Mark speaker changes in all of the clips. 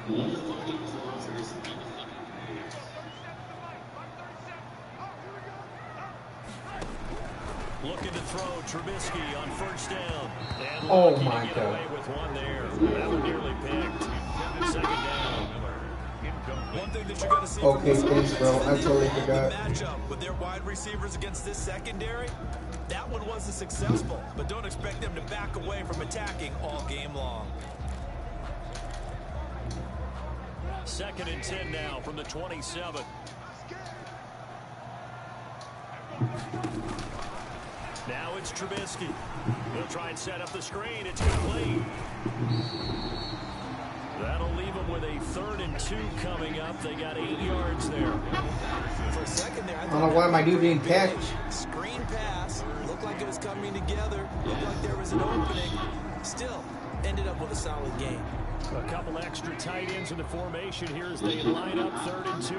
Speaker 1: Looking to throw Trubisky on first down. And
Speaker 2: oh
Speaker 1: lucky
Speaker 2: my
Speaker 1: to get
Speaker 2: God.
Speaker 1: away with one there. That one nearly picked. Second down.
Speaker 3: One thing that you're going to see
Speaker 2: Okay,
Speaker 3: from this
Speaker 2: thanks, bro.
Speaker 3: offense
Speaker 2: I
Speaker 3: is
Speaker 2: totally
Speaker 3: the
Speaker 2: forgot.
Speaker 3: matchup with their wide receivers against this secondary. That one wasn't successful, but don't expect them to back away from attacking all game long.
Speaker 1: 2nd and 10 now from the 27. Now it's Trubisky. He'll try and set up the screen. It's complete. That'll leave them with a 3rd and 2 coming up. They got 8 yards there.
Speaker 3: For a second there, I
Speaker 2: don't know why my dude didn't catch.
Speaker 3: Screen pass. Looked like it was coming together. Looked like there was an opening. Still, ended up with a solid game.
Speaker 1: A couple extra tight ends in the formation here as they line up 3rd and 2.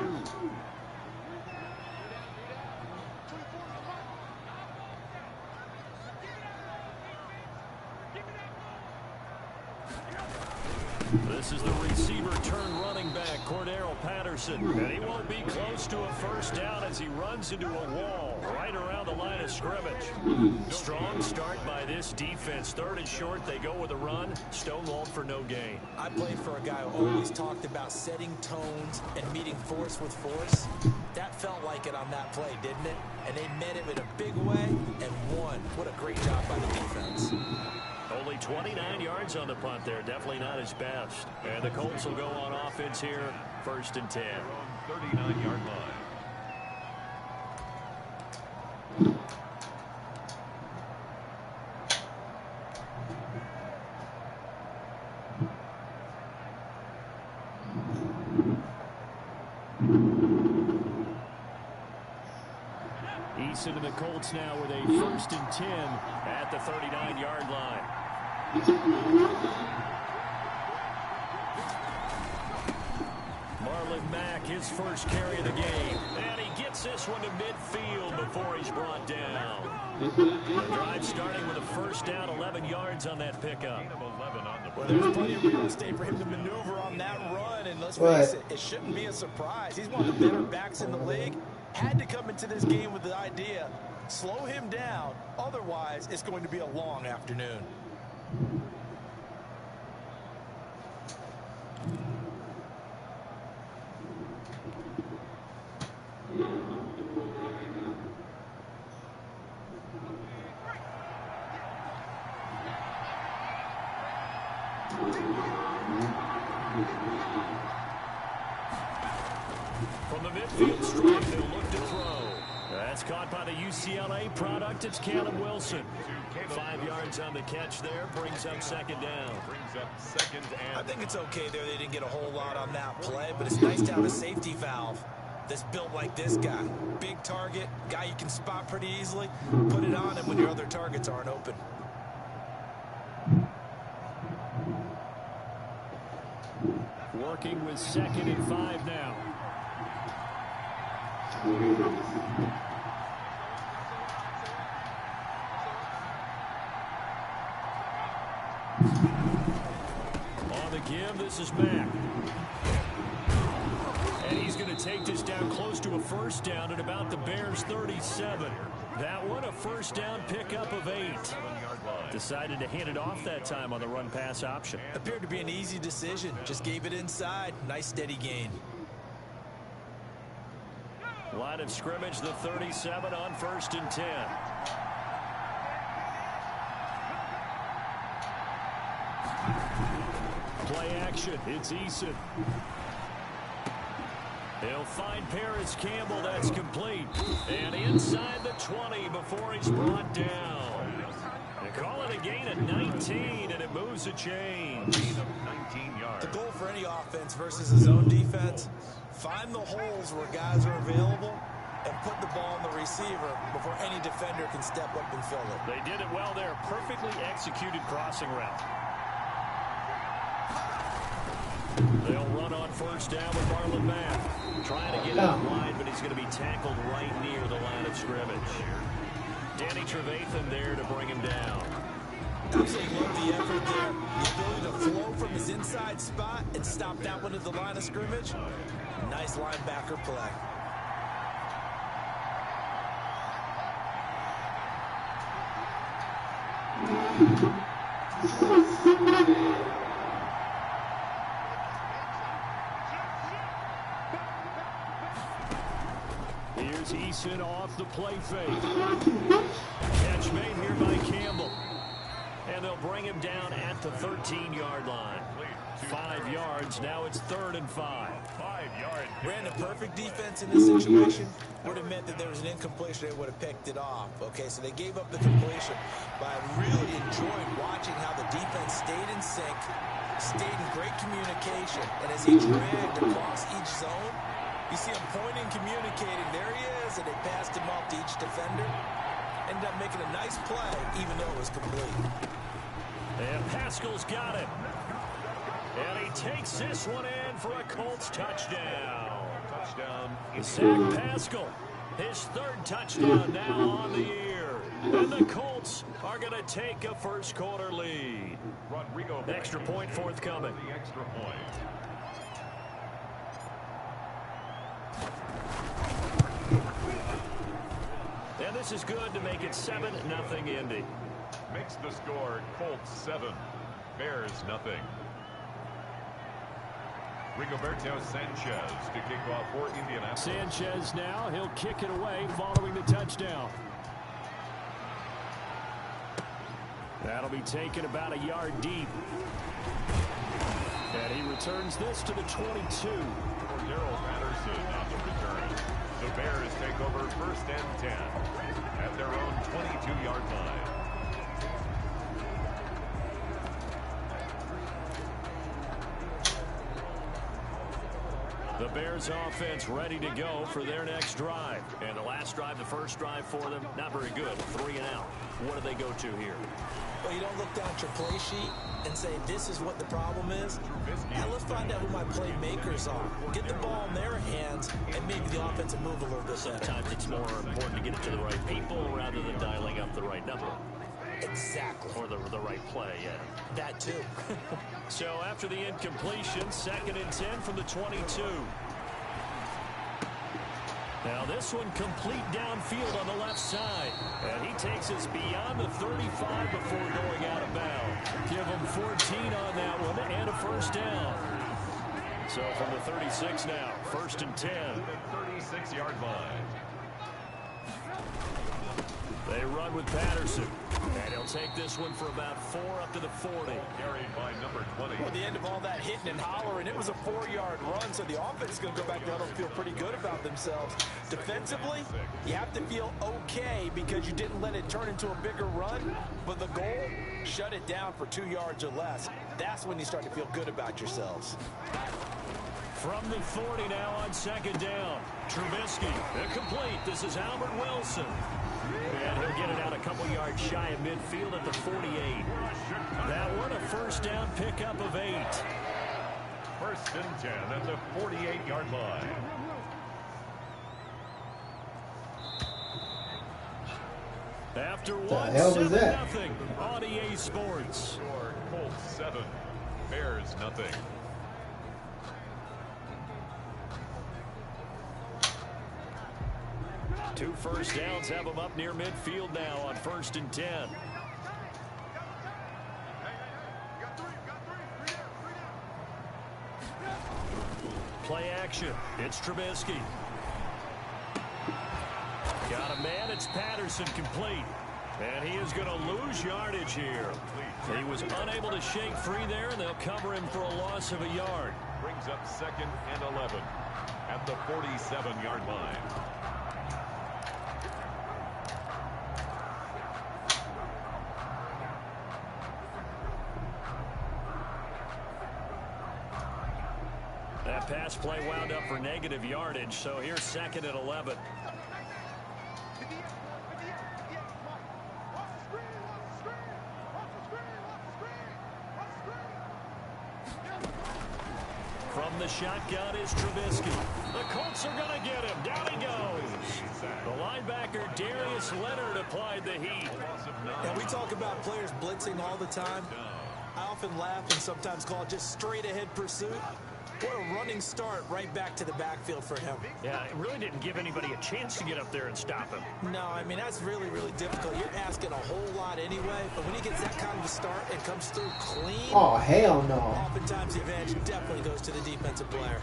Speaker 1: This is the receiver turn running back, Cordero Patterson. And he won't be close to a first down as he runs into a wall right around the line of scrimmage. Strong start by this defense. 3rd and short, they go with a run. Stonewalled for no gain.
Speaker 3: I played for a guy who always talked about setting tones and meeting force with force. That felt like it on that play, didn't it? And they met him in a big way and won. What a great job by the defense.
Speaker 1: Only 29 yards on the punt there. Definitely not his best. And the Colts will go on offense here. 1st and 10.
Speaker 4: 39-yard line.
Speaker 1: Eason and the Colts now with a 1st and 10 at the 39-yard line. Marlon Mack, his first carry of the game. And he gets this one to midfield before he's brought down. The drive starting with a first down, 11 yards on that pickup.
Speaker 3: Well, there's plenty of real estate for him to maneuver on that run. And let's face it, it shouldn't be a surprise. He's one of the better backs in the league. Had to come into this game with the idea, slow him down. Otherwise, it's going to be a long afternoon.
Speaker 1: From the midfield stripe, they'll look to throw. That's caught by the UCLA product. It's Caleb Wilson. 5 yards on the catch there. Brings up 2nd down.
Speaker 3: I think it's okay there. They didn't get a whole lot on that play, but it's nice to have a safety valve that's built like this guy. Big target, guy you can spot pretty easily. Put it on him when your other targets aren't open.
Speaker 1: Working with 2nd and 5 now. On the give, this is Mack. And he's going to take this down close to a first down at about the Bears' 37. That one, a first down pickup of 8. Decided to hand it off that time on the run-pass option.
Speaker 3: Appeared to be an easy decision. Just gave it inside. Nice steady gain.
Speaker 1: Line of scrimmage, the 37 on 1st and 10. Play action. It's Eason. He'll find Paris Campbell. That's complete. And inside the 20 before he's brought down. They call it a gain of 19, and it moves a change.
Speaker 4: Gain of 19 yards.
Speaker 3: The goal for any offense versus a zone defense, find the holes where guys are available and put the ball on the receiver before any defender can step up and fill it.
Speaker 1: They did it well there. Perfectly executed crossing route. They'll run on first down with Marlon Mack. Trying to get out wide, but he's going to be tackled right near the line of scrimmage. Danny Trevathan there to bring him down.
Speaker 3: Absolutely love the effort there. The ability to flow from his inside spot and stop that one at the line of scrimmage. Nice linebacker play.
Speaker 1: Here's Eason off the play fake. Catch made here by Campbell. And they'll bring him down at the 13-yard line. 5 yards. Now it's 3rd and 5.
Speaker 4: 5 yards.
Speaker 3: Brandon, perfect defense in this situation would have meant that there was an incompletion. They would have picked it off. Okay, so they gave up the completion. But I really enjoyed watching how the defense stayed in sync, stayed in great communication. And as he dragged across each zone, you see him pointing, communicating. There he is, and they passed him off to each defender. Ended up making a nice play, even though it was complete.
Speaker 1: And Pascal's got it. And he takes this one in for a Colts touchdown.
Speaker 4: Touchdown.
Speaker 1: Zach Pascal, his 3rd touchdown now on the year. And the Colts are going to take a first-quarter lead.
Speaker 4: Rodrigo.
Speaker 1: Extra point forthcoming.
Speaker 4: The extra point.
Speaker 1: And this is good to make it 7-0 Indy.
Speaker 4: Makes the score Colts 7, Bears nothing. Rigoberto Sanchez to kick off for Indianapolis.
Speaker 1: Sanchez now, he'll kick it away following the touchdown. That'll be taken about a yard deep. And he returns this to the 22.
Speaker 4: Cordero Patterson on the return. The Bears take over 1st and 10 at their own 22-yard line.
Speaker 1: The Bears offense ready to go for their next drive. And the last drive, the first drive for them, not very good. 3 and out. What do they go to here?
Speaker 3: Well, you don't look down at your play sheet and say, this is what the problem is. Now let's find out who my playmakers are. Get the ball in their hands, and maybe the offensive move a little bit better.
Speaker 1: Sometimes it's more important to get it to the right people rather than dialing up the right number.
Speaker 3: Exactly.
Speaker 1: Or the right play, yeah.
Speaker 3: That too.
Speaker 1: So after the incompletion, 2nd and 10 from the 22. Now this one complete downfield on the left side. And he takes us beyond the 35 before going out of bounds. Give him 14 on that one and a first down. So from the 36 now, 1st and 10.
Speaker 4: The 36-yard line.
Speaker 1: They run with Patterson. And he'll take this one for about 4 up to the 40.
Speaker 4: Carried by number 20.
Speaker 3: Well, at the end of all that hitting and hollering, it was a 4-yard run, so the offense is going to go back down and feel pretty good about themselves. Defensively, you have to feel okay because you didn't let it turn into a bigger run, but the goal, shut it down for 2 yards or less. That's when you start to feel good about yourselves.
Speaker 1: From the 40 now on 2nd down. Trubisky, incomplete. This is Albert Wilson. And he'll get it out a couple yards shy of midfield at the 48. That one a first down pickup of 8.
Speaker 4: 1st and 10 at the 48-yard line.
Speaker 1: After one,
Speaker 2: the hell was that?
Speaker 1: 7-0 on EA Sports.
Speaker 4: Score Colts 7, Bears nothing.
Speaker 1: Two first downs have them up near midfield now on 1st and 10. Play action. It's Trubisky. Got a man. It's Patterson complete. And he is going to lose yardage here. He was unable to shake free there, and they'll cover him for a loss of a yard.
Speaker 4: Brings up 2nd and 11 at the 47-yard line.
Speaker 1: That pass play wound up for negative yardage, so here's 2nd and 11. From From the shotgun is Trubisky. The Colts are going to get him. Down he goes. The linebacker Darius Leonard applied the heat.
Speaker 3: And we talk about players blitzing all the time. I often laugh and sometimes call it just straight ahead pursuit. What a running start right back to the backfield for him.
Speaker 1: Yeah, it really didn't give anybody a chance to get up there and stop him.
Speaker 3: No, I mean, that's really, really difficult. You're asking a whole lot anyway, but when he gets that kind of a start and comes through clean,
Speaker 2: oh, hell no.
Speaker 3: Oftentimes the advantage definitely goes to the defensive player.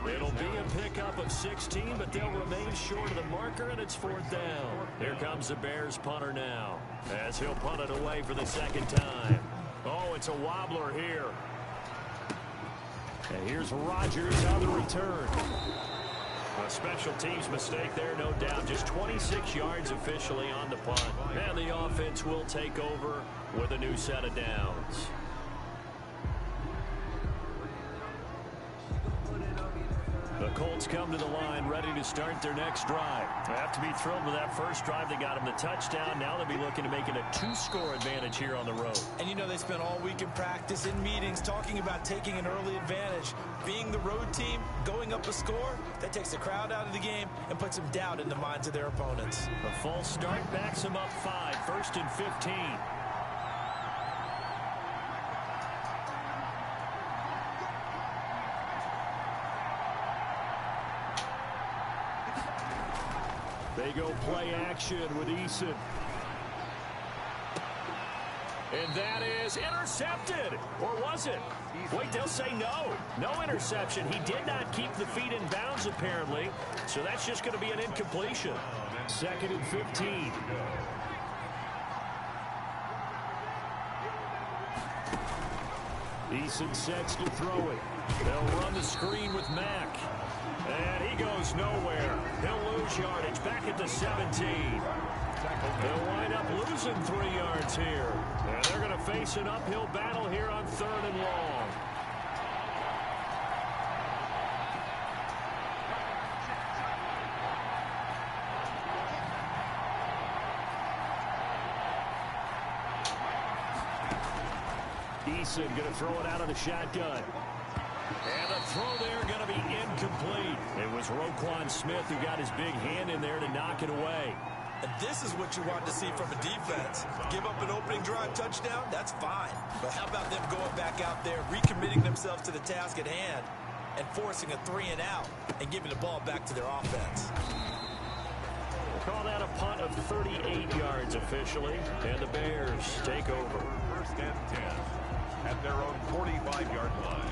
Speaker 1: It'll be a pickup of 16, but they'll remain short of the marker, and it's 4th down. Here comes the Bears punter now, as he'll punt it away for the 2nd time. Oh, it's a wobbler here. And here's Rodgers on the return. A special teams mistake there, no doubt. Just 26 yards officially on the punt. And the offense will take over with a new set of downs. The Colts come to the line ready to start their next drive. They have to be thrilled with that first drive. They got them the touchdown. Now they'll be looking to make it a 2-score advantage here on the road.
Speaker 3: And you know they spent all week in practice, in meetings, talking about taking an early advantage. Being the road team, going up a score, that takes the crowd out of the game and puts some doubt in the minds of their opponents.
Speaker 1: A false start backs them up 5. 1st and 15. They go play action with Eason. And that is intercepted. Or was it? Wait, they'll say no. No interception. He did not keep the feet in bounds, apparently. So that's just going to be an incompletion. 2nd and 15. Eason sets to throw it. They'll run the screen with Mack. And he goes nowhere. He'll lose yardage back at the 17. They'll wind up losing 3 yards here. And they're going to face an uphill battle here on 3rd and long. Eason going to throw it out of the shotgun. And the throw there going to be incomplete. It was Roquan Smith who got his big hand in there to knock it away.
Speaker 3: And this is what you want to see from a defense. Give up an opening drive touchdown, that's fine. But how about them going back out there, recommitting themselves to the task at hand, and forcing a 3-and-out and giving the ball back to their offense.
Speaker 1: We'll call that a punt of 38 yards officially. And the Bears take over.
Speaker 4: 1st and 10 at their own 45-yard line.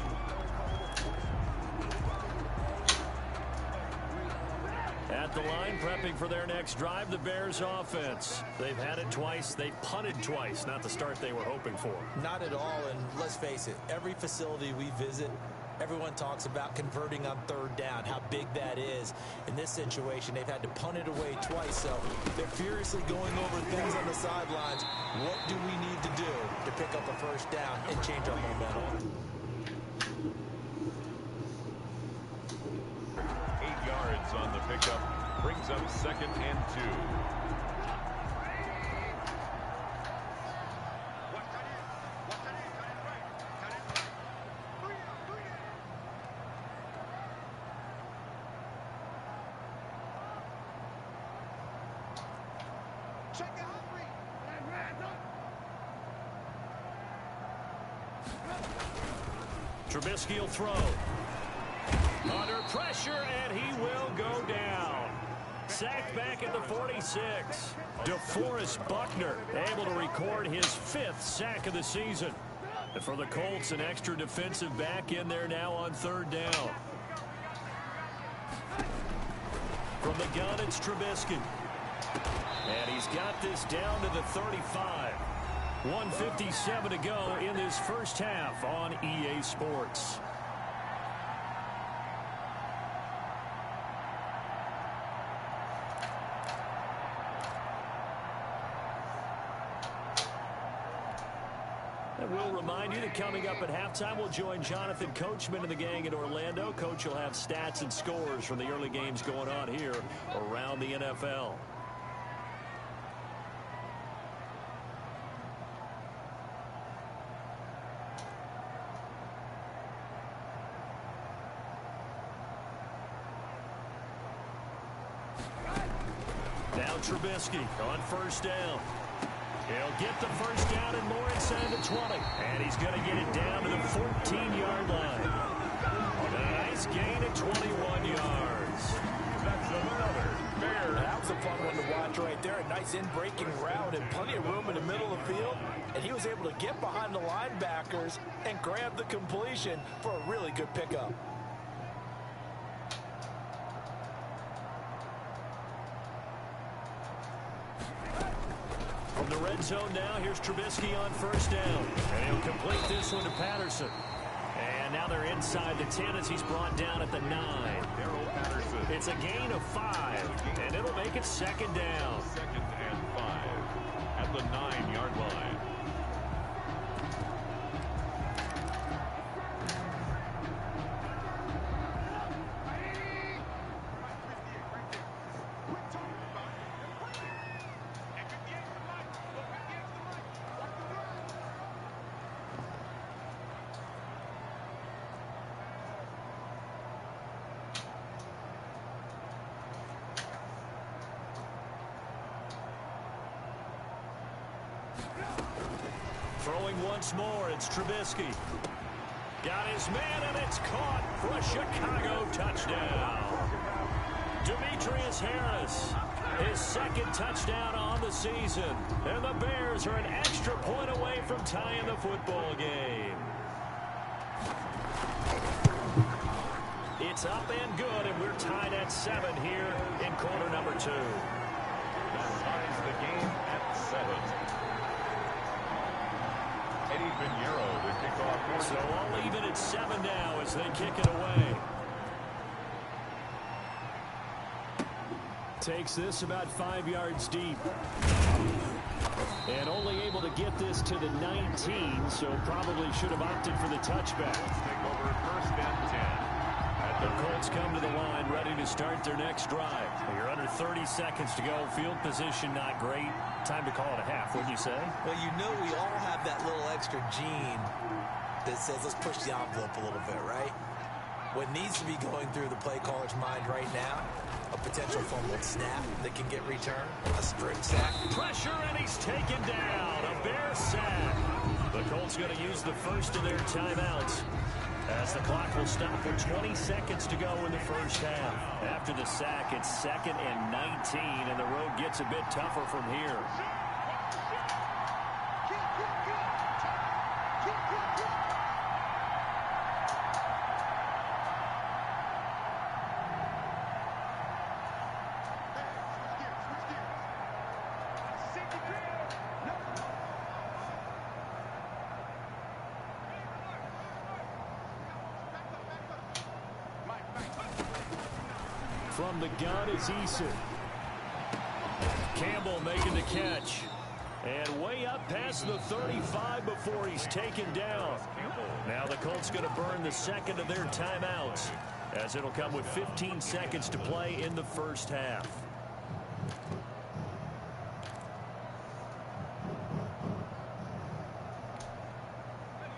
Speaker 1: At the line, prepping for their next drive, the Bears offense. They've had it twice. They've punted twice. Not the start they were hoping for.
Speaker 3: Not at all, and let's face it, every facility we visit, everyone talks about converting on 3rd down, how big that is. In this situation, they've had to punt it away twice, so they're furiously going over things on the sidelines. What do we need to do to pick up a 1st down and change our momentum?
Speaker 4: 8 yards on the pickup. Brings up 2nd and 2.
Speaker 1: Trubisky will throw. Under pressure, and he will go down. Sacked back at the 46. DeForest Buckner able to record his 5th sack of the season. And for the Colts, an extra defensive back in there now on 3rd down. From the gun, it's Trubisky. And he's got this down to the 35. 1:57 to go in this first half on EA Sports. And we'll remind you that coming up at halftime, we'll join Jonathan Coachman and the gang in Orlando. Coach will have stats and scores from the early games going on here around the NFL. Trubisky on first down. He'll get the first down and more inside the 20. And he's going to get it down to the 14-yard line. A nice gain at 21 yards.
Speaker 4: That's another Bear.
Speaker 3: That was a fun one to watch right there. A nice in-breaking route and plenty of room in the middle of the field. And he was able to get behind the linebackers and grab the completion for a really good pickup.
Speaker 1: From the red zone now, here's Trubisky on first down. And he'll complete this one to Patterson. And now they're inside the 10 as he's brought down at the 9.
Speaker 4: Patterson.
Speaker 1: It's a gain of 5, and it'll make it second down.
Speaker 4: Second and 5 at the 9-yard line.
Speaker 1: Throwing once more, it's Trubisky. Got his man, and it's caught for a Chicago touchdown. Demetrius Harris, his second touchdown on the season. And the Bears are an extra point away from tying the football game. It's up and good, and we're tied at 7 here in quarter number 2.
Speaker 4: That ties the game at 7.
Speaker 1: So all even at 7 now as they kick it away. Takes this about 5 yards deep. And only able to get this to the 19, so probably should have opted for the touchback.
Speaker 4: Take over first and 10.
Speaker 1: The Colts come to the line ready to start their next drive. You're under 30 seconds to go. Field position not great. Time to call it a half, wouldn't you say?
Speaker 3: Well, you know we all have that little extra gene that says let's push the envelope a little bit, right? What needs to be going through the play caller's mind right now, a potential fumbled snap that can get returned, a strip sack.
Speaker 1: Pressure, and he's taken down. A Bear sack. The Colts going to use the first of their timeouts, as the clock will stop with 20 seconds to go in the first half. After the sack, it's 2nd and 19, and the road gets a bit tougher from here. From the gun is Eason. Campbell making the catch. And way up past the 35 before he's taken down. Now the Colts going to burn the second of their timeouts, as it'll come with 15 seconds to play in the first half.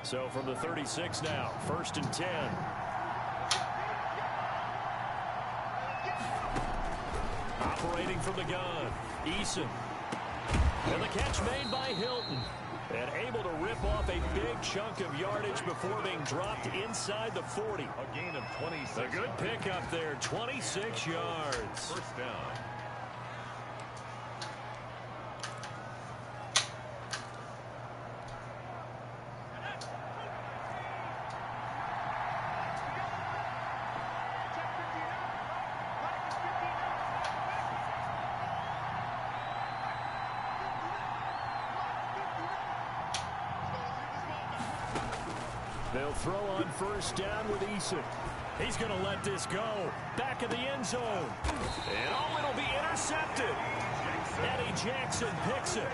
Speaker 1: So from the 36 now, 1st and 10. Operating from the gun, Eason. And the catch made by Hilton. And able to rip off a big chunk of yardage before being dropped inside the 40.
Speaker 4: A gain of 26.
Speaker 1: A good pickup there, 26 yards.
Speaker 4: First down.
Speaker 1: They'll throw on first down with Eason. He's going to let this go. Back of the end zone. And it'll be intercepted. Eddie Jackson picks it.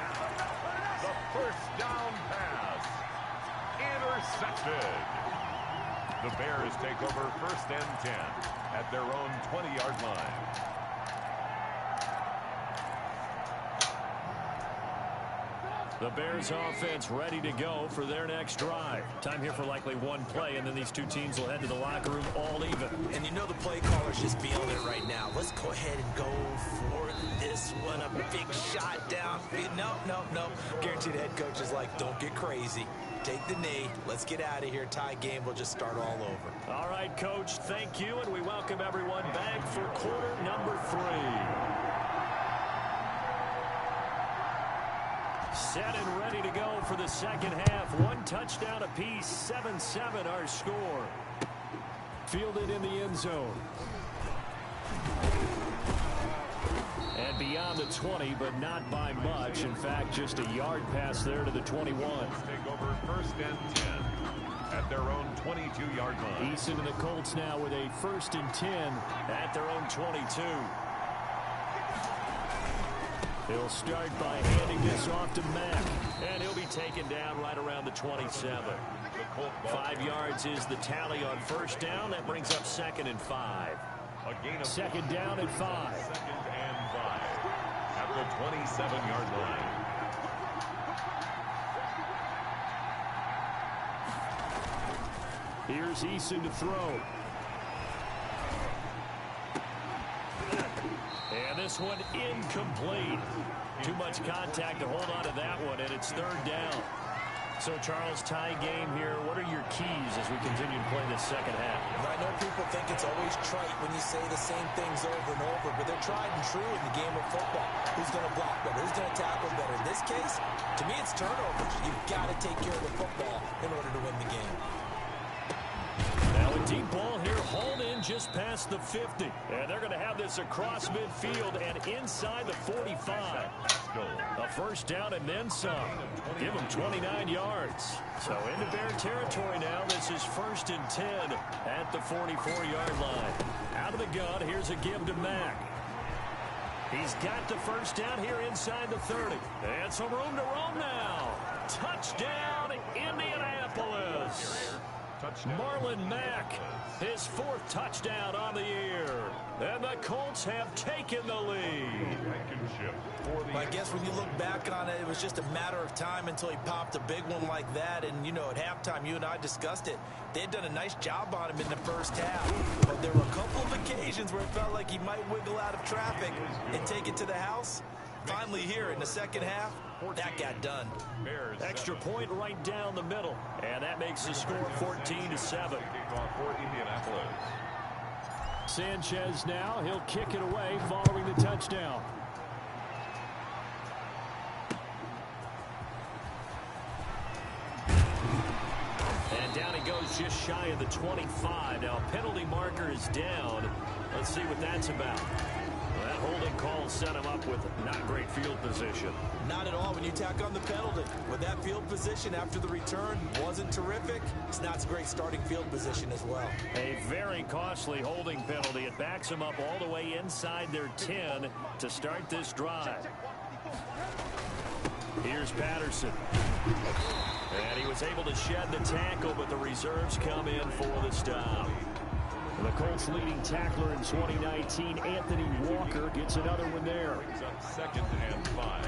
Speaker 4: The first down pass. Intercepted. The Bears take over 1st and 10 at their own 20-yard line.
Speaker 1: The Bears offense ready to go for their next drive. Time here for likely one play, and then these two teams will head to the locker room all even. 7.
Speaker 3: And you know the play caller's just feeling it right now. Let's go ahead and go for this one. A big shot down. No. Guaranteed the head coach is like, don't get crazy. Take the knee. Let's get out of here. Tie game. We'll just start all over.
Speaker 1: All right, Coach, thank you, and we welcome everyone back for quarter number 3. Set and ready to go for the second half. 1 touchdown apiece, 7-7 our score. Fielded in the end zone. And beyond the 20, but not by much. In fact, just a yard pass there to the 21.
Speaker 4: Take over first and 10 at their own 22-yard line.
Speaker 1: Eason and the Colts now with a 1st and 10 at their own 22. He'll start by handing this off to Mack, and he'll be taken down right around the 27. 5 yards is the tally on first down. That brings up 2nd and 5. Second down and 5.
Speaker 4: 2nd and 5 at the 27-yard line.
Speaker 1: Here's Eason to throw. And this one incomplete. Too much contact to hold on to that one, and it's 3rd down. So, Charles, tie game here. What are your keys as we continue to play this second half?
Speaker 3: I know people think it's always trite when you say the same things over and over, but they're tried and true in the game of football. Who's going to block better? Who's going to tackle better? In this case, to me, it's turnovers. You've got to take care of the football in order to win the game.
Speaker 1: Now a deep ball here, hauled in just past the 50. And they're going to have this across midfield and inside the 45. A first down and then some. Give them 29 yards. So into Bear territory now. This is 1st and 10 at the 44-yard line. Out of the gun, here's a give to Mack. He's got the first down here inside the 30. And some room to roam now. Touchdown, Indianapolis. Marlon Mack, his 4th touchdown on the year. And the Colts have taken the lead.
Speaker 3: I guess when you look back on it, it was just a matter of time until he popped a big one like that. And, you know, at halftime, you and I discussed it. They had done a nice job on him in the first half. But there were a couple of occasions where it felt like he might wiggle out of traffic and take it to the house. Finally here in the second half, that got done.
Speaker 1: Extra point right down the middle. And that makes the score 14-7.
Speaker 4: For Indianapolis.
Speaker 1: Sanchez now, he'll kick it away following the touchdown. And down he goes just shy of the 25. Now penalty marker is down. Let's see what that's about. That holding call set him up with not great field position.
Speaker 3: Not at all when you tack on the penalty. With that field position after the return wasn't terrific, it's not a great starting field position as well.
Speaker 1: A very costly holding penalty. It backs him up all the way inside their 10 to start this drive. Here's Patterson. And he was able to shed the tackle, but the reserves come in for the stop. The Colts leading tackler in 2019, Anthony Walker, gets another one there.
Speaker 4: Brings up 2nd and 5.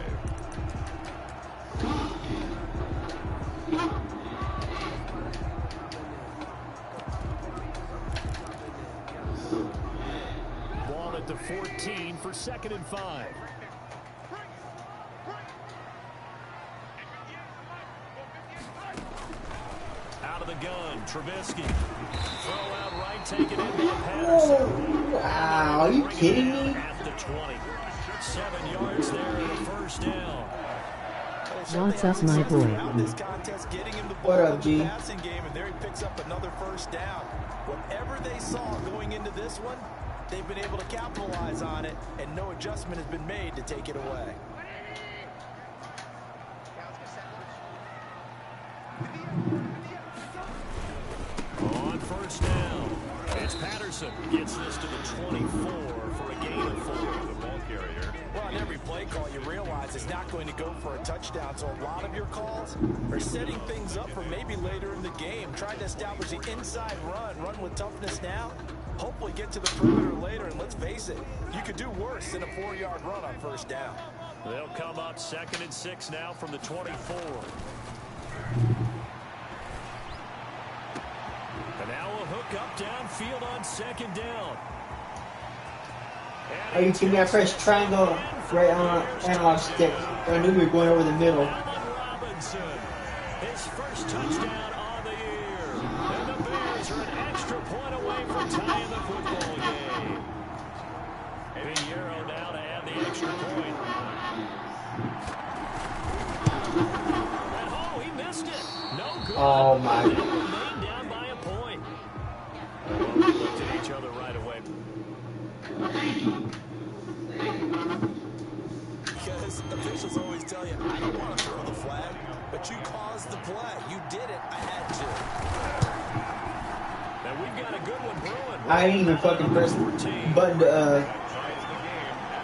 Speaker 1: Ball at the 14 for 2nd and 5. Out of the gun, Trubisky. Throw out right, take it in by Patterson.
Speaker 2: Oh, wow, are you kidding me?
Speaker 1: At the 20. 7 yards there and a first down.
Speaker 5: What's up, my boy?
Speaker 2: What up, G?
Speaker 3: Passing game, and there he picks up another first down. Whatever they saw going into this one, they've been able to capitalize on it, and no adjustment has been made to take it away.
Speaker 1: On first down, it's Patterson. Gets this to the 24 for a gain of 4.
Speaker 4: The ball carrier.
Speaker 3: Well, on every play call, you realize it's not going to go for a touchdown, so a lot of your calls are setting things up for maybe later in the game, trying to establish the inside run with toughness now, hopefully get to the perimeter later, and let's face it, you could do worse than a 4-yard run on first down.
Speaker 1: They'll come up 2nd and 6 now from the 24. And now a hook look up downfield on second down.
Speaker 2: Are you kidding me? I pressed triangle right on analog stick. I knew we were going over the middle.
Speaker 1: Robinson, his first touchdown on the year. And the Bears are an extra point away from tying the football game. Pinheiro now to add the extra point. And oh, he missed it. No good.
Speaker 2: Oh my.
Speaker 1: They remain down by a point. Well, we looked at each other right away.
Speaker 3: Because officials always tell you, I don't want to throw the flag, but you caused the play. You did it. I had to.
Speaker 1: And we've got a good one brewing.
Speaker 2: I didn't even fucking press the button to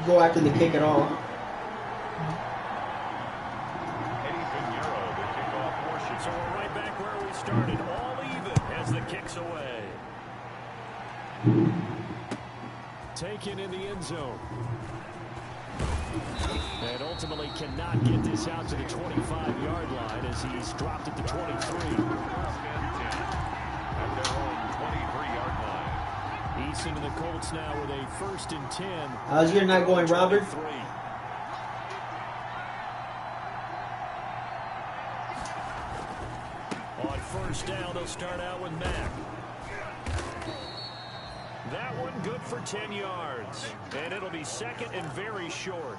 Speaker 2: go after the kick at all.
Speaker 1: So we're right back where we started, all even as the kick's away. Taken in the end zone. And ultimately cannot get this out to the 25-yard line as he's dropped at the 23.
Speaker 4: At their own 23-yard line.
Speaker 1: Eason and the Colts now with a 1st and 10.
Speaker 2: How's your not going, Robert?
Speaker 1: On 1st down, they'll start out with Mack. That one good for 10 yards. And it'll be 2nd and very short.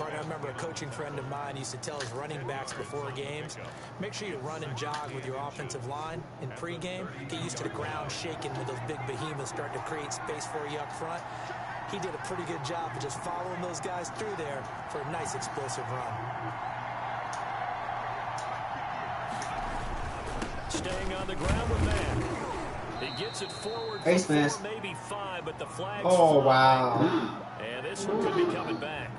Speaker 3: I remember a coaching friend of mine used to tell his running backs before games, make sure you run and jog with your offensive line in pregame. Get used to the ground shaking when those big behemoths start to create space for you up front. He did a pretty good job of just following those guys through there for a nice explosive run.
Speaker 1: Staying on the ground with Mack. He gets it forward for 4, maybe 5, but the flag's
Speaker 2: Oh,
Speaker 1: flying.
Speaker 2: wow.
Speaker 1: And this one could be coming back.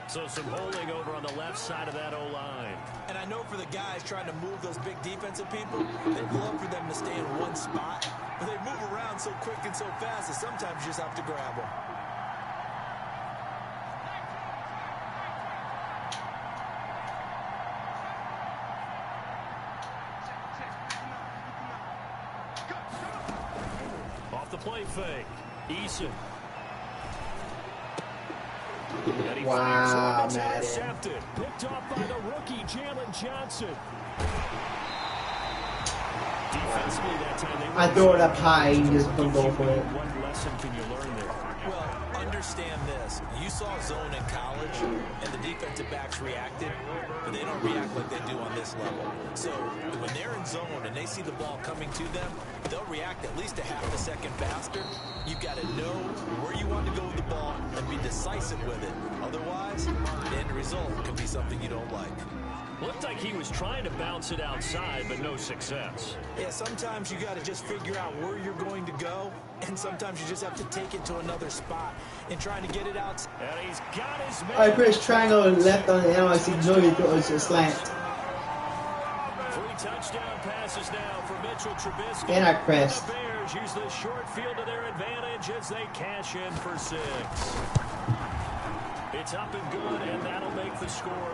Speaker 1: So some holding over on the left side of that O-line.
Speaker 3: And I know for the guys trying to move those big defensive people, they'd love for them to stay in one spot. But they move around so quick and so fast that sometimes you just have to grab them.
Speaker 1: Off the play fake. Eason.
Speaker 2: Wow, man.
Speaker 1: Intercepted. Picked off by the rookie, Jalen Johnson. Defensively that time,
Speaker 2: I throw it up high and just don't go for it.
Speaker 1: What lesson can you learn there?
Speaker 3: Well, understand this. You saw zone in college, and the defensive backs reacted, but they don't react like they do on this level. So when they're in zone and they see the ball coming to them, they'll react at least a half a second faster. You've got to know where you want to go with the ball and be decisive with it. Otherwise, the end result can be something you don't like.
Speaker 1: Looked like he was trying to bounce it outside, but no success.
Speaker 3: Yeah, sometimes you got to just figure out where you're going to go, and sometimes you just have to take it to another spot and trying to get it out.
Speaker 1: And he's got his man.
Speaker 2: I pressed triangle left on the analog stick. No, you throw it to slant.
Speaker 1: 3 touchdown passes now for Mitchell Trubisky.
Speaker 2: And I pressed.
Speaker 1: The Bears use the short field to their advantage as they cash in for 6. It's up and good, and that'll make the score